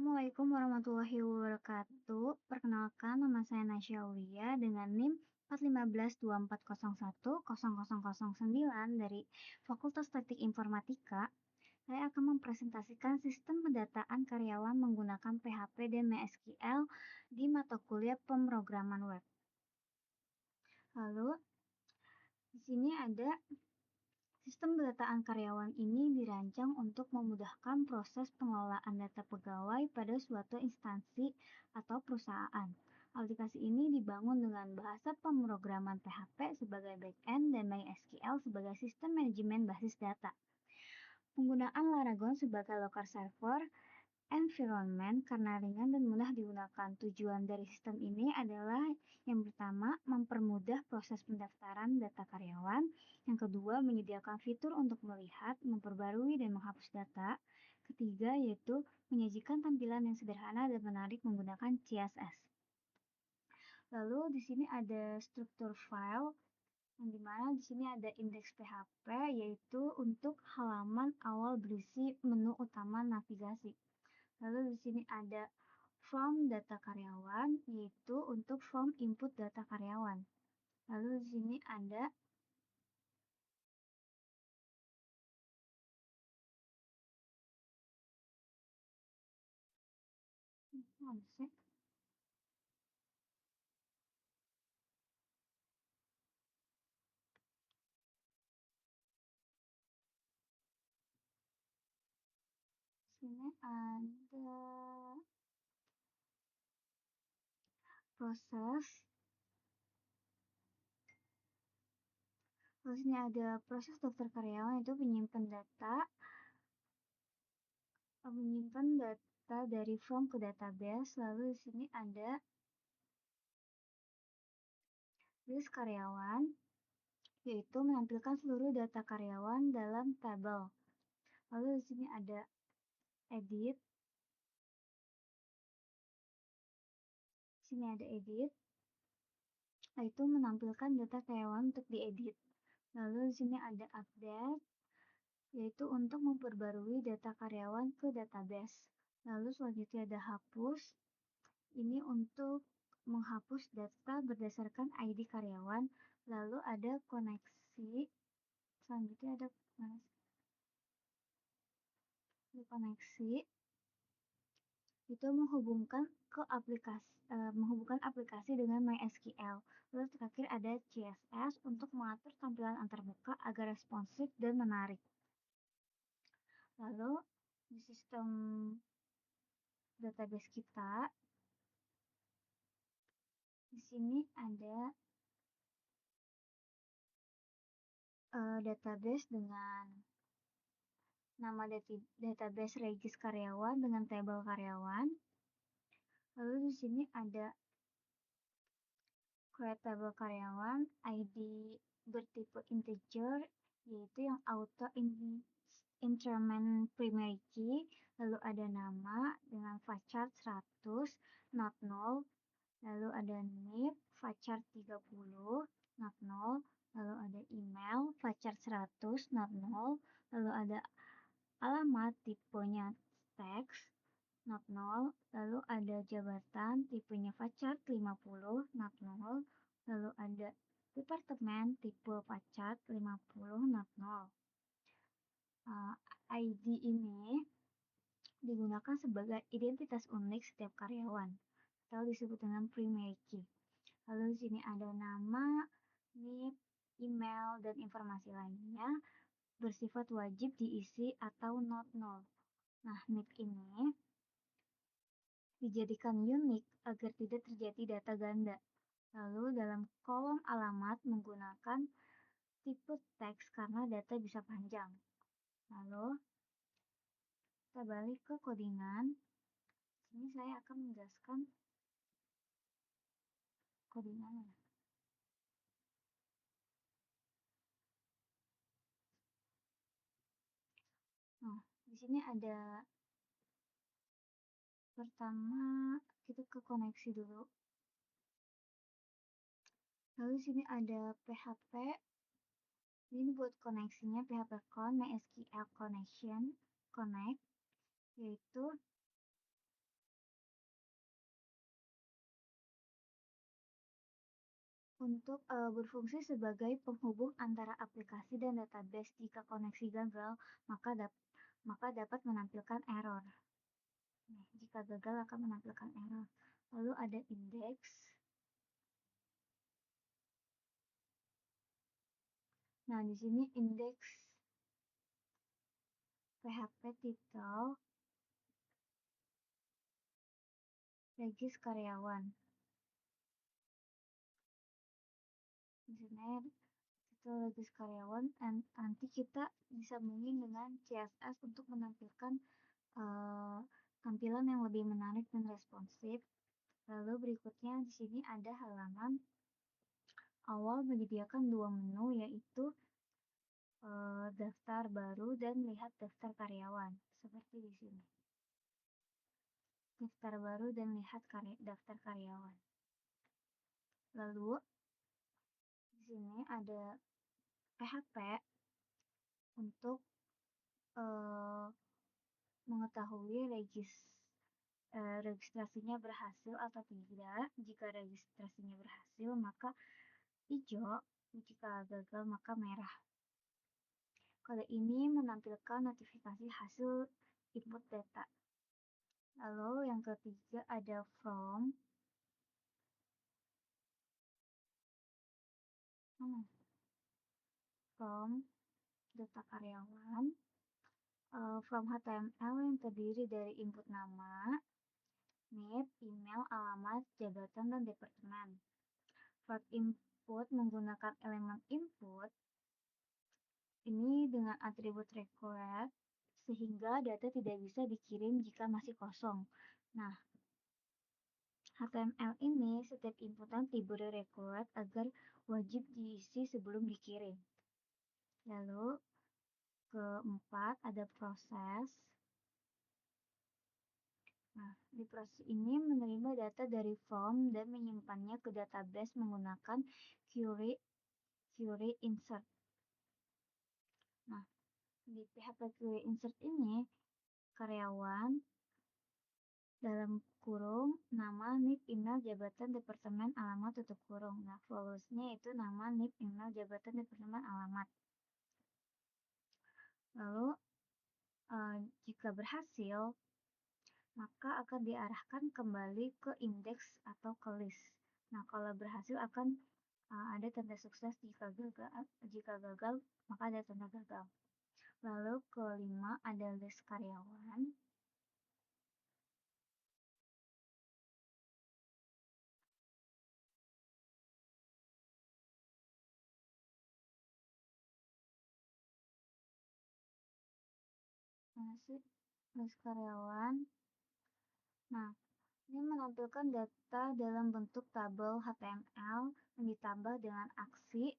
Assalamualaikum warahmatullahi wabarakatuh. Perkenalkan, nama saya Nasya Aulia dengan NIM 41524010009 dari Fakultas Teknik Informatika. Saya akan mempresentasikan sistem pendataan karyawan menggunakan PHP dan MySQL di mata kuliah pemrograman web. Lalu, di sini ada sistem pendataan karyawan ini dirancang untuk memudahkan proses pengelolaan data pegawai pada suatu instansi atau perusahaan. Aplikasi ini dibangun dengan bahasa pemrograman PHP sebagai backend dan MySQL sebagai sistem manajemen basis data. Penggunaan Laragon sebagai local server environment karena ringan dan mudah digunakan. Tujuan dari sistem ini adalah yang pertama, mempermudah proses pendaftaran data karyawan. Yang kedua, menyediakan fitur untuk melihat, memperbarui, dan menghapus data. Ketiga, yaitu menyajikan tampilan yang sederhana dan menarik menggunakan CSS. Lalu di sini ada struktur file, yang dimana di sini ada indeks PHP, yaitu untuk halaman awal berisi menu utama navigasi. Lalu di sini ada form data karyawan, yaitu untuk form input data karyawan. Lalu di sini ada proses. Terus ini ada proses daftar karyawan, itu menyimpan data dari form ke database. Lalu di sini ada list karyawan, yaitu menampilkan seluruh data karyawan dalam tabel. Lalu di sini ada edit. Sini ada edit, yaitu menampilkan data karyawan untuk diedit. Lalu di sini ada update, yaitu untuk memperbarui data karyawan ke database. Lalu selanjutnya ada hapus, ini untuk menghapus data berdasarkan ID karyawan. Lalu ada koneksi, selanjutnya ada koneksi, itu menghubungkan aplikasi dengan MySQL. Lalu terakhir ada CSS untuk mengatur tampilan antarmuka agar responsif dan menarik. Lalu di sistem database kita, di sini ada database dengan nama database regis karyawan dengan tabel karyawan. Lalu di sini ada create table karyawan, ID bertipe integer, yaitu yang auto increment primary key. Lalu ada nama dengan varchar 100, not null. Lalu ada NIP, varchar 30, not null. Lalu ada email, varchar 100, not null. Lalu ada alamat, tipenya teks, not null. Lalu ada jabatan, tipenya varchar 50, not null. Lalu ada departemen, tipe varchar 50, not null. ID ini digunakan sebagai identitas unik setiap karyawan atau disebut dengan primary key. Lalu di sini ada nama, NIP, email, dan informasi lainnya bersifat wajib diisi atau not null. Nah, NIP ini dijadikan unik agar tidak terjadi data ganda. Lalu dalam kolom alamat menggunakan tipe teks karena data bisa panjang. Lalu kita balik ke codingan. Sini saya akan menjelaskan codingannya. Nah, di sini ada pertama kita ke koneksi dulu. Lalu di sini ada PHP. Ini buat koneksinya PHP Con MySQL Connection Connect, yaitu untuk berfungsi sebagai penghubung antara aplikasi dan database. Jika koneksi gagal, maka maka dapat menampilkan error. Nah, jika gagal akan menampilkan error. Lalu ada indeks. Nah, di sini indeks PHP title regis karyawan. Di sini titel regis karyawan, dan nanti kita disambungin dengan CSS untuk menampilkan tampilan yang lebih menarik dan responsif. Lalu berikutnya di sini ada halaman awal menyediakan dua menu, yaitu daftar baru dan lihat daftar karyawan. Seperti di sini. Daftar baru dan lihat daftar karyawan. Lalu di sini ada PHP untuk mengetahui registrasinya berhasil atau tidak. Jika registrasinya berhasil, maka hijau. Jika gagal, maka merah. Kode ini menampilkan notifikasi hasil input data. Lalu yang ketiga ada from. From data karyawan. From HTML yang terdiri dari input nama, NIP, email, alamat, jabatan, dan departemen. From input menggunakan elemen input ini dengan atribut record, sehingga data tidak bisa dikirim jika masih kosong. Nah, HTML ini setiap inputan diberi record agar wajib diisi sebelum dikirim. Lalu keempat ada proses. Nah, di proses ini menerima data dari form dan menyimpannya ke database menggunakan query insert. Nah, di PHP query insert ini karyawan dalam kurung nama, NIP, email, jabatan, departemen, alamat, tutup kurung. Nah, follows-nya itu nama, NIP, email, jabatan, departemen, alamat. Lalu jika berhasil, maka akan diarahkan kembali ke indeks atau ke list. Nah, kalau berhasil akan ada tanda sukses. Jika gagal, maka ada tanda gagal. Lalu kelima ada list karyawan. List karyawan. Nah, ini menampilkan data dalam bentuk tabel HTML yang ditambah dengan aksi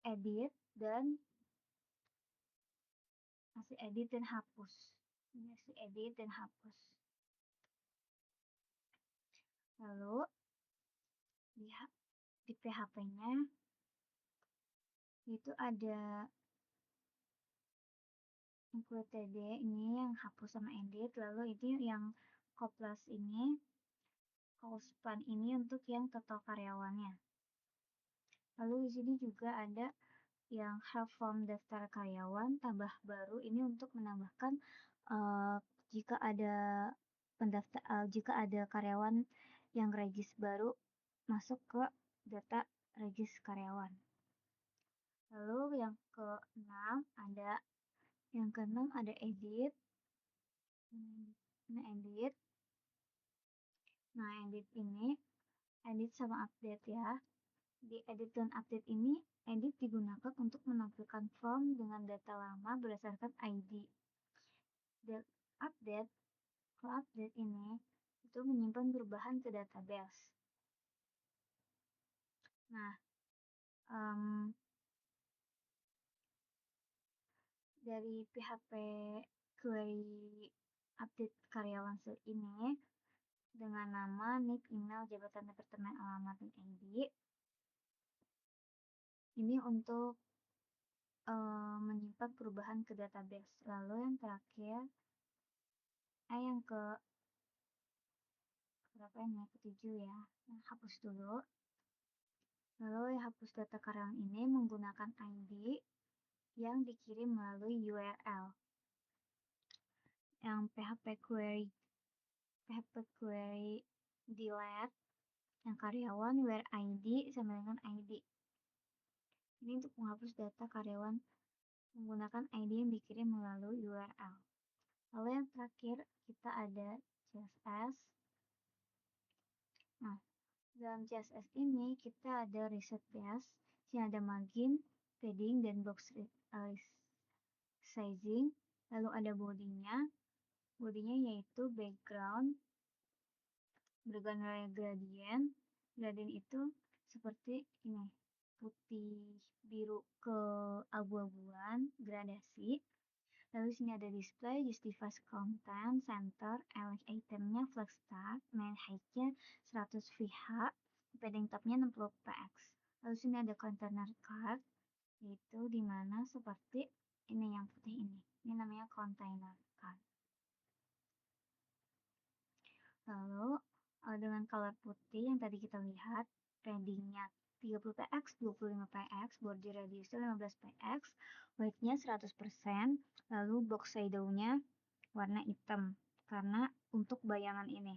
edit dan hapus. Ini aksi edit dan hapus. Lalu di PHP-nya itu ada include td ini yang hapus sama edit, lalu itu yang koplas ini, span ini untuk yang total karyawannya. Lalu di sini juga ada yang have form daftar karyawan tambah baru, ini untuk menambahkan jika ada karyawan yang regis baru masuk ke data regis karyawan. Lalu yang keenam ada edit. Edit. Nah, edit sama update ya. Di edit dan update ini, edit digunakan untuk menampilkan form dengan data lama berdasarkan ID. Dan update ini itu menyimpan perubahan ke database. Nah, dari PHP query update karyawan ini dengan nama, NIP, email, jabatan, departemen, alamat, dan ID. Ini untuk menyimpan perubahan ke database. Lalu yang terakhir, yang Berapa ini? Ketujuh ya. Nah, hapus dulu. Lalu hapus data karyawan ini menggunakan ID yang dikirim melalui URL. Yang PHP query delete yang karyawan where ID sama dengan ID. Ini untuk menghapus data karyawan menggunakan ID yang dikirim melalui URL. Lalu yang terakhir kita ada CSS. Nah, dalam CSS ini kita ada reset page, sini ada margin, padding, dan box sizing. Lalu ada bodinya yaitu background bergambar gradient. Gradient itu seperti ini, putih biru ke abu-abuan, gradasi. Lalu sini ada display, justifies content, center, elect itemnya, flag start, main height-nya 100 VH, padding top-nya 60 px. Lalu sini ada container card, yaitu dimana seperti ini yang putih ini. Ini namanya container card. Lalu dengan color putih yang tadi kita lihat, paddingnya 30 px, 25 px, border radiusnya 15 px, weight-nya 100%, lalu box shadow-nya warna hitam karena untuk bayangan ini.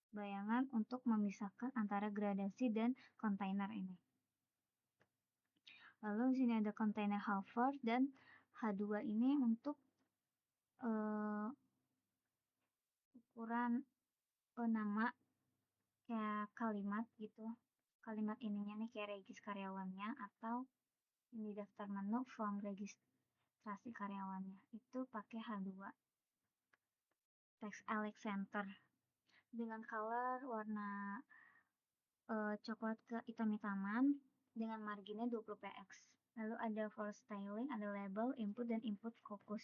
Bayangan untuk memisahkan antara gradasi dan kontainer ini. Lalu di sini ada kontainer hover dan H2 ini untuk ukuran nama kayak kalimat gitu. Kalimat ininya nih kayak regis karyawannya atau ini daftar menu form registrasi karyawannya. Itu pakai H2. Text Alex Center dengan color warna coklat ke hitam-hitaman dengan marginnya 20 px. Lalu ada for styling, ada label, input, dan input fokus.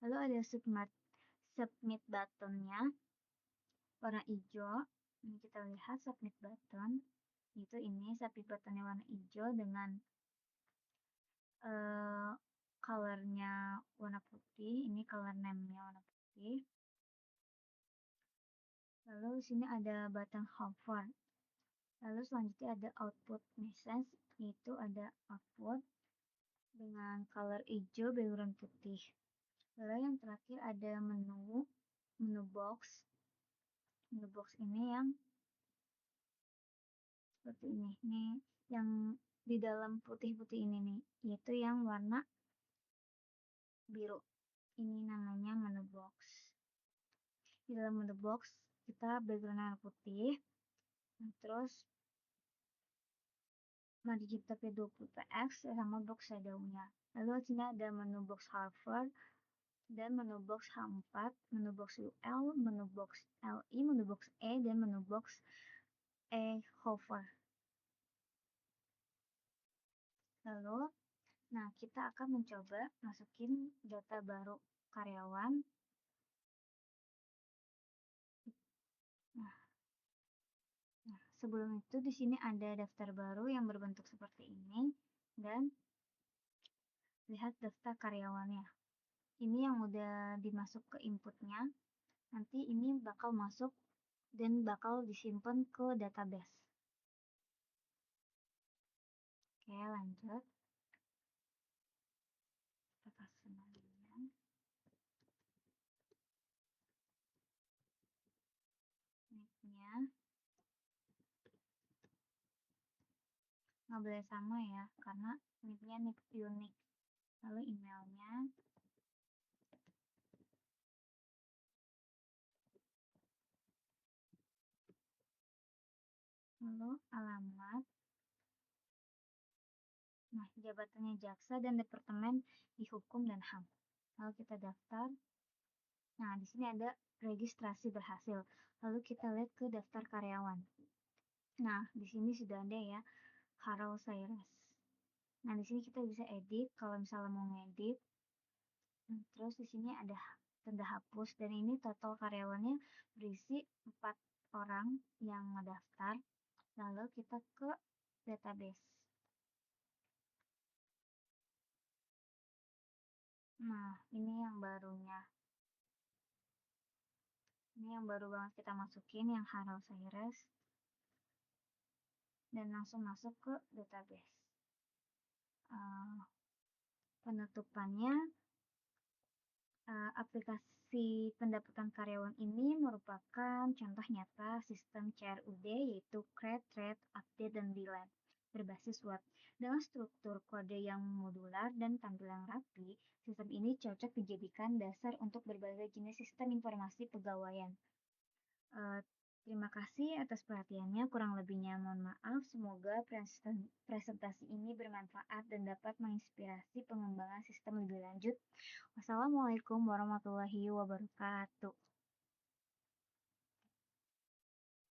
Lalu ada submit buttonnya warna hijau. Ini kita lihat submit button. Itu ini submit buttonnya warna hijau dengan colornya warna putih. Ini color name-nya warna putih. Lalu sini ada button hover. Lalu selanjutnya ada output message, yaitu ada output dengan color hijau background putih. Lalu yang terakhir ada menu box. Menu box ini yang seperti ini. Ini yang di dalam putih-putih ini nih, yaitu yang warna biru. Ini namanya menu box. Di dalam menu box kita background warna putih. Nah, terus margin top-nya 20 px sama box shadow-nya. Lalu sini ada menu box hover dan menu box H4, menu box UL, menu box LI, menu box E, dan menu box E hover. Lalu, nah kita akan mencoba masukin data baru karyawan. Nah, sebelum itu di sini ada daftar baru yang berbentuk seperti ini dan lihat daftar karyawannya. Ini yang udah dimasuk ke inputnya. Nanti ini bakal masuk dan bakal disimpan ke database. Oke, lanjut. Kita kasih namanya. Nicknya nggak boleh sama ya, karena nicknya nick unik. Lalu emailnya, lalu alamat. Nah, jabatannya jaksa dan departemen di hukum dan HAM. Lalu kita daftar. Nah, di sini ada registrasi berhasil. Lalu kita lihat ke daftar karyawan. Nah, di sini sudah ada ya, Harold Cyrus. Nah, di sini kita bisa edit kalau misalnya mau ngedit. Terus di sini ada tanda hapus dan ini total karyawannya berisi 4 orang yang ngedaftar. Lalu kita ke database. Nah, ini yang barunya. Ini yang baru banget kita masukin, yang Harald Seires, dan langsung masuk ke database. Penutupannya, aplikasi pendapatan karyawan ini merupakan contoh nyata sistem CRUD, yaitu Create, Trade, Update, dan Delete berbasis web. Dengan struktur kode yang modular dan tampilan rapi, sistem ini cocok dijadikan dasar untuk berbagai jenis sistem informasi pegawaian. Terima kasih atas perhatiannya. Kurang lebihnya mohon maaf. Semoga presentasi ini bermanfaat dan dapat menginspirasi pengembangan sistem lebih lanjut. Wassalamualaikum warahmatullahi wabarakatuh.